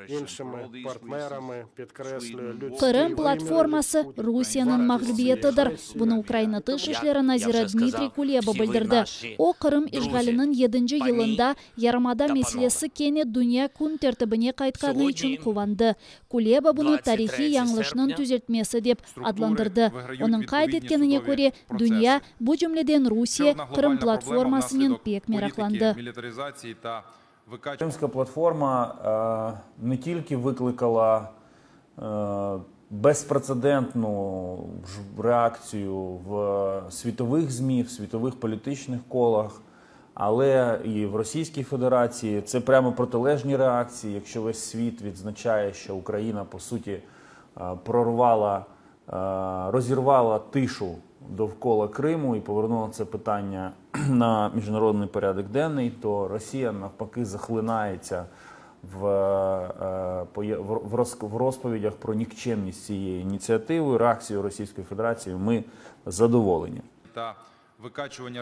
іншими партнерами, підкреслює людський Кырым платформасы Русиянын мағлубиетидир. Буны Украина тыш ишлери назиры Дмитрий Кулеба билдирди. О Кырым ишгалинин 7-нче йылында Ярымада меселеси кене дүйнө күн тертибине кайтканы үчүн кубанды. Кулеба буну тарихи яңлышнын түзелтмеси деп адландырды. Онун кайт эткенине көрө, дүйнө, бу жумледен Русия, Кырым платформасынын пек меракланды. Кримська платформа не тільки викликала безпрецедентну реакцію в світових ЗМІ, в світових політичних колах, але і в Російській Федерації. Це прямо протилежні реакції. Якщо весь світ відзначає, що Україна, по суті, розірвала тишу довкола Криму і повернула це питання на міжнародний порядок денний, то Росія навпаки захлинається в розповідях про нікчемність цієї ініціативи. Реакцією Російської Федерації ми задоволені.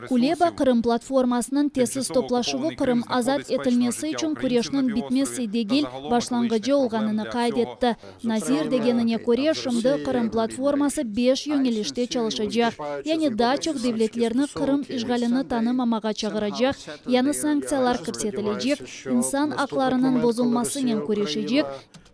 Кулеба Кырым платформасынын тесіз топлашуы Кырым азат этилмеси үчүн күрештин битмеси дегил башлангычы олганын кайд этти. Назир дегенине көрө шымды Кырым платформасы 5 йөңелиште чалышачак. Яны дачок девлетлерни Кырым ишгалini таанымамага чыгарачак, яны санкциялар кирсетилежек, инсан акларынын бозулмасы менен күрешежек,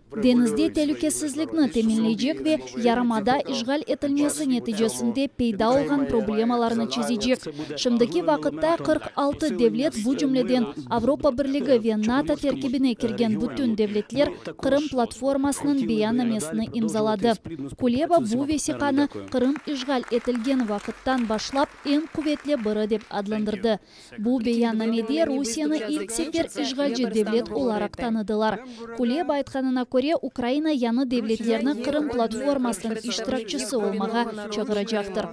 денизде телükесизликни теминлейжек ве Ярымада ишгал этилмеси нетижесинде пейда болгон проблемаларны чизежек. Шымдыки вакытта 46 девлет, бу жумледен Авропа бирлиги ве НАТО теркибине кирген бүтүн девлетлер Кырым платформасынын беяннамесин имзалады. Кулеба бу весиканы Кырым ишгал этилген вакыттан башлап эң кубетле биры деп адландырды. Бу беяннамеде Русияны илк сефер ишгалчы девлет оларак таныдылар. Кулеба айтканына Украина яны девлетлерни Кырым платформасынын иштиракчысы болмага чыгарачактыр.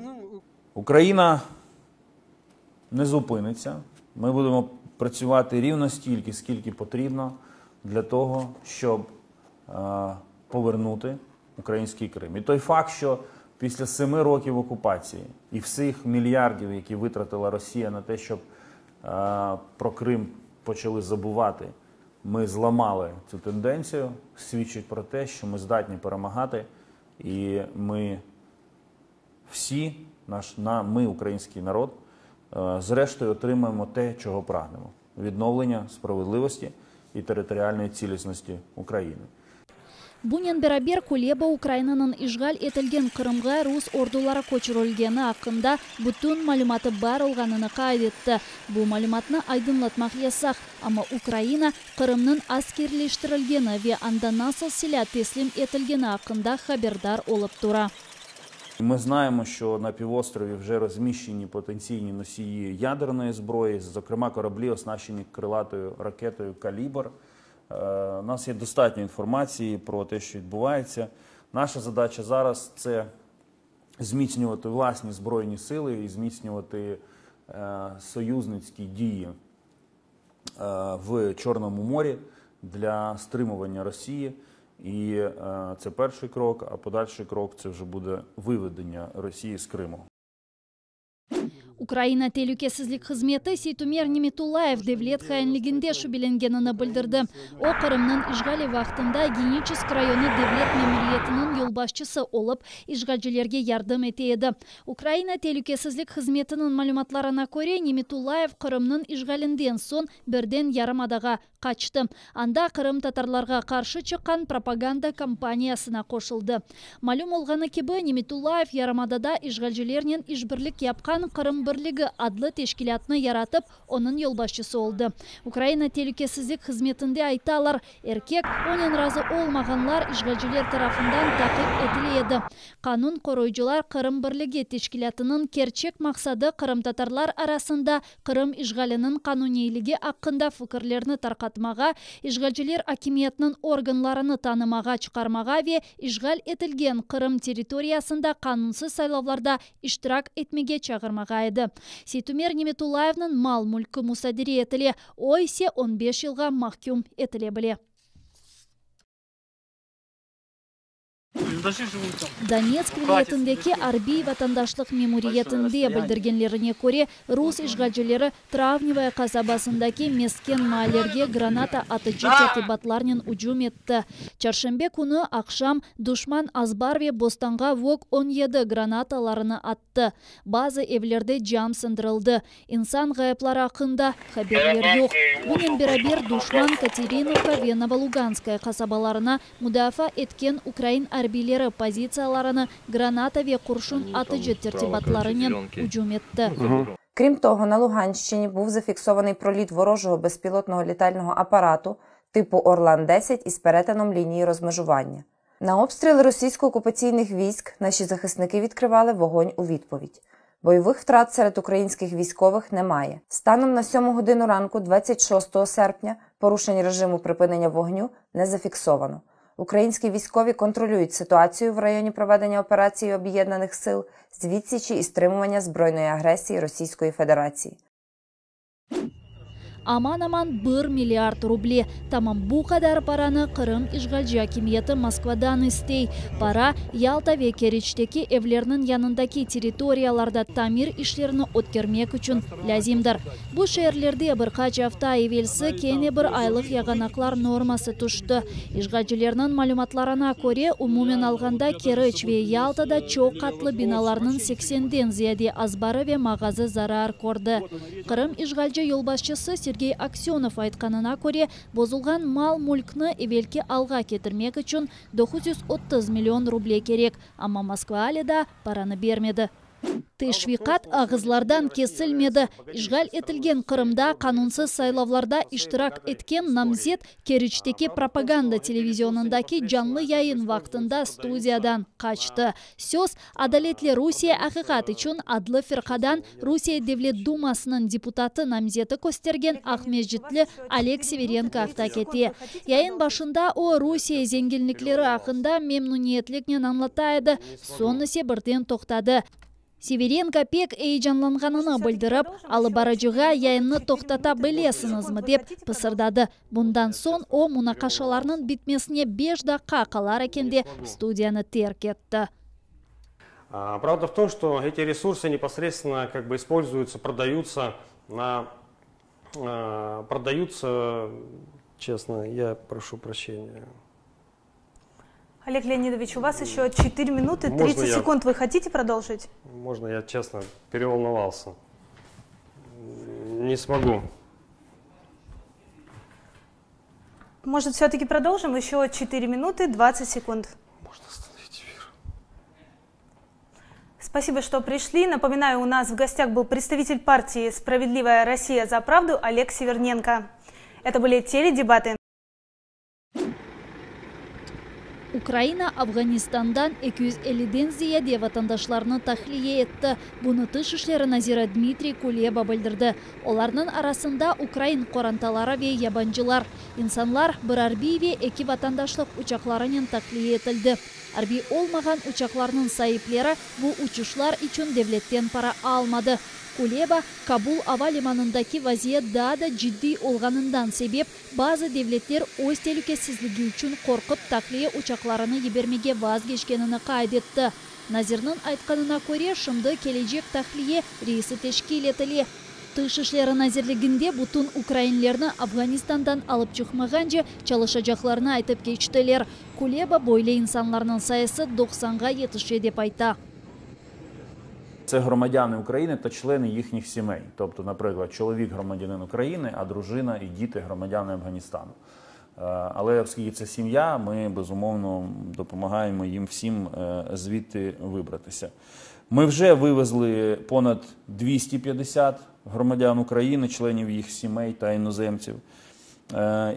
Україна не зупиниться. Ми будемо працювати рівно стільки, скільки потрібно для того, щоб повернути український Крим. І той факт, що після 7 років окупації і всіх мільярдів, які витратила Росія на те, щоб про Крим почали забувати, ми зламали цю тенденцію, свідчить про те, що ми здатні перемагати, і ми всі, ми, український народ, зрештою отримаємо те, чого прагнемо – відновлення справедливості і територіальної цілісності України. Бунен берабер Кулеба Украинанын ишгал этилген Кырымга рус ордулары көчүрүлгени акында бүтүн малыматы бар олганын кайд этти. Бу малыматны айдынлатмак ясак, ама Украина Кырымнын аскерлештирилгени ве анда насыл сила теслим этилгени акында хабардар олуп тура. Ми знаємо, що на півострові вже розміщені потенційні носії ядерної зброї, зокрема кораблі, оснащені крилатою ракетою «Калібр». У нас є достатньо інформації про те, що відбувається. Наша задача зараз – це зміцнювати власні збройні сили і зміцнювати союзницькі дії в Чорному морі для стримування Росії. І це перший крок, а подальший крок – це вже буде виведення Росії з Криму. Украина телükесизлик хизмети Сейтумер Ниметуллаев девлет хайынлигинде шубеленгенini билдирди. О Кырымнын ишгали вактында Геническ районы девлет мемориятынын юлбашчысы олуп, ишгалчылерге ярдым этеди. Украина телükесизлик хизметинин малыматларына көрө Ниметуллаев Кырымнын ишгалинден сон бирден Ярымадага качты. Анда Кырым татарларга каршы чыккан пропаганда кампаниясына кошулду. Малым болгону кеби Ниметуллаев Ярымадада ишгалчылернен ишбирлик япкан Кырым Бірлігі адлы тешкилятны яратып, onun yolbaşçısı oldu. Ukraina telükesizlik hizmetinde aytalar, erkek onun razı olmaganlar işgalciler tarafından takip ediliyedi. Kanun koruyucular Kırım Birligi teşkilatının gerçek maksadı Kırım Tatarlar arasında Kırım işgalinin kanuniyeligi hakkında fikirlerini tarqatmaga, işgalciler hakimiyetinin organlarını tanımaga çıkarmaga ve işgal etilgen Kırım territoriyasında kanunsuz saylavlarda iştirak etmege çağırmaga edi. Сейтумер Ниметуллаевнын мал-мүлкі мусадири етіле, ой се 15 жылға махкум етіле біле. Донецк вилаятындагы Арби ватандашлык мемориятында билдиргенлерине көре, рус ишгалчылары Травневая касабасындагы Мескен маалерге граната атычы такибатларнын уҗум етті. Чаршембе күні акшам душман Азбарве Бостанга ВОК 17 гранаталарыны атты. Базы evlerde cam sındırıldı. İnsan gayıpları hakkında haberler yok. Bunun beraber düşman Katerinovka ve Novoluganskaya kasabalarına müdafaa etken Ukrayn arbileri позицияларını granata ve kurşun atıcı tertibatlarının hücum etti. Крім того, на Луганщині був зафіксований проліт ворожого безпілотного літального апарату типу Орлан-10 із перетином лінії розмежування. На обстріли російсько-окупаційних військ наші захисники відкривали вогонь у відповідь. Бойових втрат серед українських військових немає. Станом на 7 годину ранку 26 серпня порушень режиму припинення вогню не зафіксовано. Українські військові контролюють ситуацію в районі проведення операції Об'єднаних сил з відсічі і стримування збройної агресії Російської Федерації. Aman 1 milyard ruble. Tamam bu kadar paranı Kırım işgalci hakimiyeti Moskvadan istey. Para Yalta ve Keriç'teki evlerinin yanındaki teritoriyalarda tamir işlerini ötkermek için lazımdır. Bu şehirlerde birkaç hafta evvelsi kene bir aylık yaganaklar norması tuştu. İşgalcilerinin malumatlarına göre umumen alganda Keriç ve Yalta'da çok katlı binalarının 80'den ziyade azbarı ve mağazı zarar gördü. Kırım işgalci yolbaşçısı Sergey Aksyonov aytkanına göre bozulgan mal-mulkni evvelki alga ketirmek için 930 milyon ruble gerek, ama Moskva hali da paranı bermedi. Teşvikat ağızlardan kesilmedi. İşgal etilgen Kırım'da kanunsuz saylavlarda iştirak etken namzet Keriç'teki propaganda televizyonundaki canlı yayın vaktinde studiyadan kaçtı. Söz Adaletli Rusiya Hakikat için adlı firkadan Rusiya Devlet Dumasının deputatı namzeti göstergen Ahmedjitli Oleg Severenko aktaketi. Yayın başında o Rusiya zenginlikleri hakkında memnuniyetlikle anlataydı. Son ise birden toxtadı. Severenko pek heyecanlanganını bildirip, alıbarıcıға yayını toxtata bilesiniz dep pısırdadı. Bundan son o münakaşalarının bitmesine 5 dakika kalar ekende studiyani terk etti. Правда в том, что эти ресурсы непосредственно используются, продаются, честно, я прошу прощения. Олег Леонидович, у вас еще 4 минуты, 30 секунд. Вы хотите продолжить? Можно я, честно, переволновался. Не смогу. Может, все-таки продолжим? Еще 4 минуты, 20 секунд. Можно остановить эфир. Спасибо, что пришли. Напоминаю, у нас в гостях был представитель партии «Справедливая Россия за правду» Олег Северненко. Это были теледебаты. Ukrayna Afganistan'dan 250'den ziyade vatandaşlarını tahliye etti. Bunu Dışişleri Naziri Dmitry Kuleba bildirdi. Onların arasında Ukrayn korantaları ve yabancılar. İnsanlar bir harbiy ve 2 vatandaşlık uçaklarının tahliye edildi. Harbiy olmagan uçaklarının sahipleri bu uçuşlar için devletten para almadı. Kuleba, Kabul havalimanındaki vaziyet daha da ciddi olganından sebep bazı devletler öz tehlikesizligi için korkup tahliye uçaklarını yibermege vazgeçkenini kaydetti. Nazirnin aytkanına göre şimdi gelecek tahliye reisi teşkil etili. Dışişleri Nazirliginde bütün Ukraynlarını Afganistan'dan alıp çıkmaganca çalışacaklarını aytıp geçtiler. Kuleba böyle insanların sayısı 90'ga yetişti dep ayta. Це громадяни України та члени їхніх сімей. Тобто, наприклад, чоловік громадянин України, а дружина і діти громадяни Афганістану. Але оскільки це сім'я, ми, безумовно, допомагаємо їм всім звідти вибратися. Ми вже вивезли понад 250 громадян України, членів їх сімей та іноземців.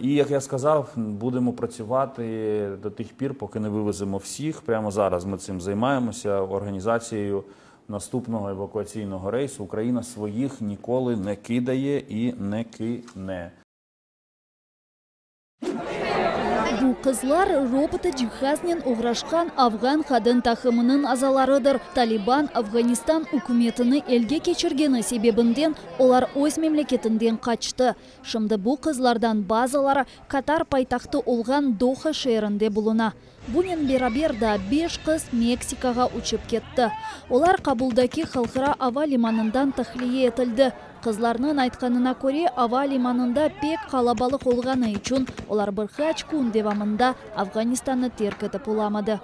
І, як я сказав, будемо працювати до тих пір, поки не вивеземо всіх. Прямо зараз ми цим займаємося організацією наступного евакуаційного рейсу. Україна своїх ніколи не кидає і не кине. Bu кызлар роботы жихазнен уграшкан Афган хадын тахымынын азаларыдыр. Талибан Афганистан үкіметіні элге кечіргені себебінден олар өз мемлекетінден қачты. Шымды бұл кызлардан базалары Катар пайтақты олған Доха шерінде бұлына. Бұнен бераберда 5 қыз Мексикаға учып кетті. Олар Кабулдаки халқыра ава лиманындан тахлие етілді. Қызларның айтқанына көре ава лиманында пек қалабалық олғаны үшін олар бірқач күн девамында Афганистанны теркетіп уламады.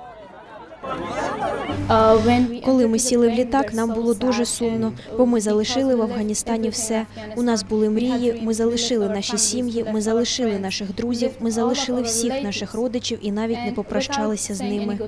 Коли ми сіли в літак, нам було дуже сумно, бо ми залишили в Афганістані все. У нас були мрії, ми залишили наші сім'ї, ми залишили наших друзів, ми залишили всіх наших родичів і навіть не попрощалися з ними.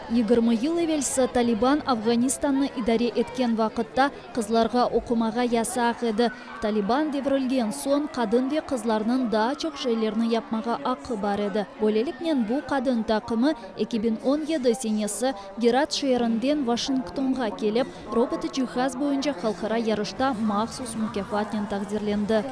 20 ел евелсі Талибан Афганистанны идаре еткен вақытта қызларға оқымаға ясақ еді. Талибан деврілген сон қадын ве қызларының да ачық жайлерні япмаға ақы бар еді. Бөлелікнен бұл қадын тақымы 2017 сенесі Герат шерінден Вашингтонға келіп, роботы жихаз бойынша халқыра ярышта махсус мукефатнен тақдирленді.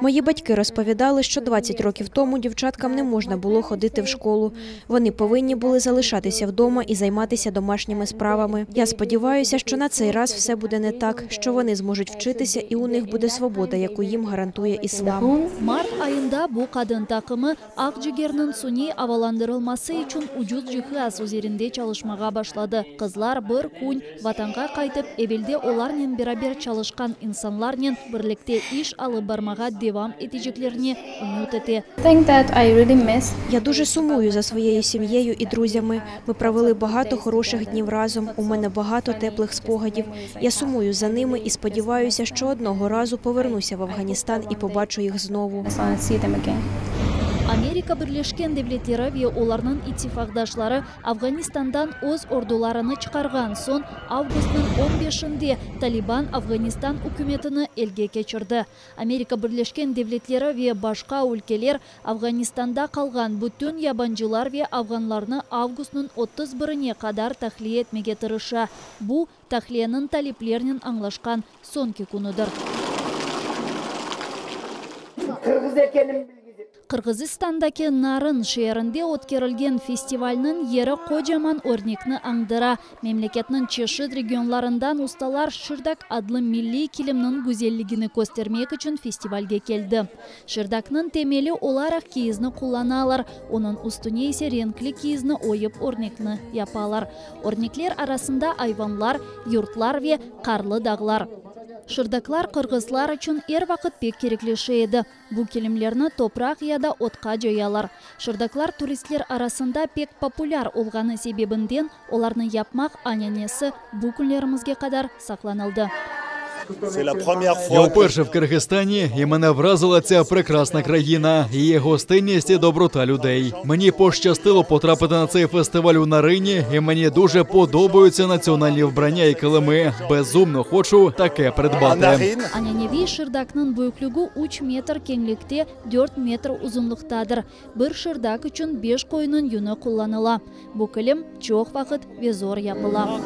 Мої батьки розповідали, що 20 років тому дівчаткам не можна було ходити в школу. Вони повинні були залишатися вдома і займатися домашніми справами. Я сподіваюся, що на цей раз все буде не так, що вони зможуть вчитися і у них буде свобода, яку їм гарантує іслам. Март айында бұл қадын тақымы ақ жүгерінің суни аваландырылмасы үшін уджуз жихаз өзерінде çalışmaға башлады. Қызлар бір күн ватанға қайтып, евелде олармен берабер çalışқан инсанлармен бірлікте іш алып бармаға девам етежеклеріне үміт ете. Я дуже сумую за своєю сім'єю і друзями. Ми провели багато хороших днів разом, у мене багато теплих спогадів. Я сумую за ними і сподіваюся, що одного разу повернуся в Афганістан і побачу їх знову. Америка Бірлешкен Девлеттері ве оларның итифақдашлары Афганистандан өз ордуларыны чықарған сон августның 15-інде Талибан Афганистан үкіметіні елге кечірді. Америка Бірлешкен Девлеттері ве башқа өлкелер Афганистанда қалған бүтін ябанжылар ве афганларны августның 31-не қадар тахлие етмеге тырыша. Бұл тахлиенің талиплерінен аңлашқан сонки күнідір. Қырғызстандаки Нарын шерінде өткерілген фестивальның ері қожаман өрнекні аңдыра. Мемлекетнің чешет регионларындан ұсталар Шырдак адлы милли килімнің güzelligini көстермек үшін фестивальге келді. Шырдакның темелі оларақ кейізні құланалар. Оның үстіне есе ренклі кейізні ойып өрнекні япалар. Өрнеклер арасында айванлар, юртлар ве қарлы дағлар. Шырдаклар қырғызлар үшін ер вақыт пек кереклеші еді. Бұл келімлерні топрақ яда отқа жоялар. Шырдаклар туристлер арасында пек популяр олғаны себебінден оларны япмақ анянесі бұл күнлерімізге қадар сақланылды. Я вперше в Киргизстані, і мене вразила ця прекрасна країна, її гостинність і доброта людей. Мені пощастило потрапити на цей фестиваль у Нарині, і мені дуже подобаються національні вбрання і килими. Безумно хочу таке придбати. Аняневи шырдакның бөйклігі 3 метр кеңлікте 4 метр ұзынлықтадыр. Бір шырдак үшін 5 қойының юны қолланыла. Бұл кілім чоқ вақыт везор япыла.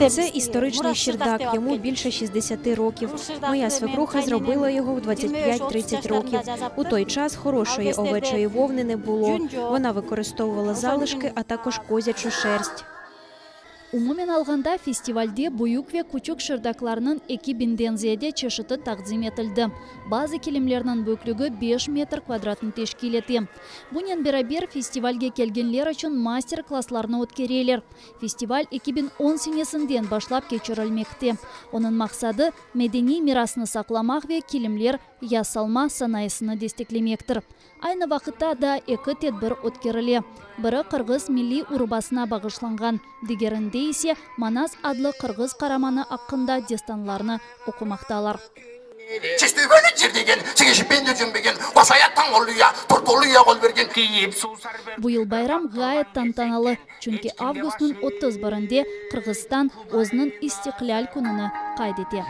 Це історичний ширдак, йому більше 60 років. Моя свекруха зробила його в 25-30 років. У той час хорошої овечої вовни не було. Вона використовувала залишки, а також козячу шерсть. Умумен алғанда фестивальде бұйық ве күчік шырдакларының 2000-ден зеде чешіті тақзим етілді. Базы келімлерінің бөклігі 5 метр квадратын тешкил ете. Бұнен берабер фестивальге келгенлер үшін мастер-классларны өткерелер. Фестиваль 2010 сенесінден башлап кечірілмекте. Оның мақсады медени мирасыны сақламақ ве келімлер ясалма санайысыны дестеклемектір. Айны вақытта да екі тедбір өткеріле. Бірі қырғыз милли урбасына бағышланған. Дегерінде есе Манас адлы қырғыз қараманы аққында дестанларны оқымақталар. Бұйыл байрам ғайет тантаналы, чүнке августның 31-де Қырғызстан өзінің истиқлал күніні қайдете.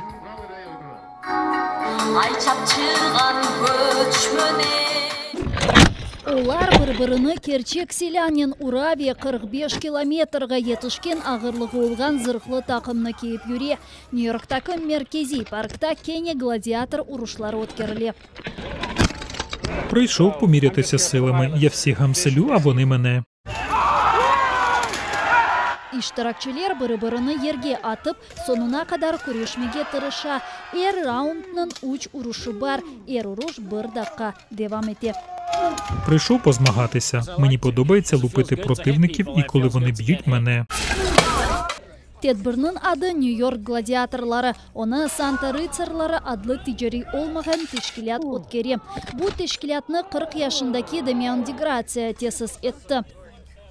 Олар бір-біріні Керчек селянен Уравия 45 километрға етішкен ағырлығы олған зырқлы тақымны кейіп юре. Нью-Йорктағы меркези паркта кене гладиатор ұрышлары өткеріле. Прийшов помірятися силами. Я всіх гамселю, а вони мене. İştirakçılar bir-birini yerge atıp, sonuna kadar күрешмеге тырыша. Раундның 3 урышы бар. Уруш 1 dakika devam ете. Прийшов позмагатися. Мені подобається лупити противників, і коли вони б'ють мене. Tedbirning adı New-York gladiatorlari, onu Santa Rıtsarlari adlı ticari olmagan teşkilat o'tkazgan. Bu teşkilatni 40 yaşındaki Demian Degratsiya tesis etdi.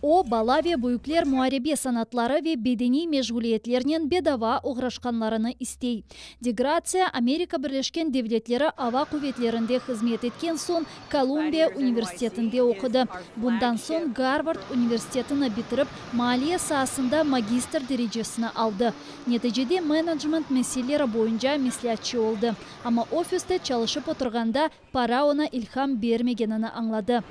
O, bala ve büyükler muharebe sanatları ve bedeni meşguliyetlerinin bedava uğraşkanlarını istey. Degratsiya Amerika Birleşken Devletleri Hava Kuvvetlerinde hizmet etken son Kolumbiya Üniversiteti'nde okudu. Bundan son Harvard Üniversiteti'ni bitirip maliye sahasında magister derecesini aldı. Neticede management meseleleri boyunca meslekçi oldu. Ama ofiste çalışıp oturganda para ona ilham vermegenini anladı.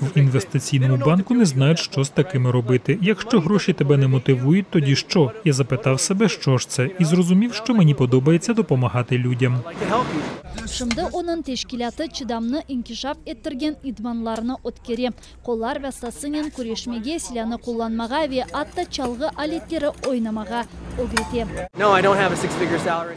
В інвестиційному банку не знають, що з такими робити. Якщо гроші тебе не мотивують, тоді що? Я запитав себе, що ж це, і зрозумів, що мені подобається допомагати людям. Şimdi onun teşkilatı çıdamını inkişaf ettirgen idmanlarını o'tkazgan. Kollar vastasının күрешмеге silahını kullanmaga ve hatta çalgı aletleri oynamaga o'rgatgan.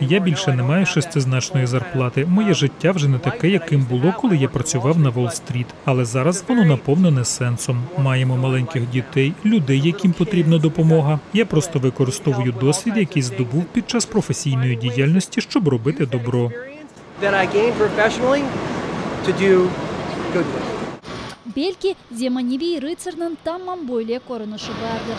Я більше не маю шестизначної зарплати. Моє життя вже не таке, яким було, коли я працював на Уолл-стріт. Але зараз воно наповнене сенсом. Маємо маленьких дітей, людей, яким потрібна допомога. Я просто використовую досвід, який здобув під час професійної діяльності, щоб робити добро. Belki Zemanevi Rıtsar'nın tamam böyle korunuşı vardır.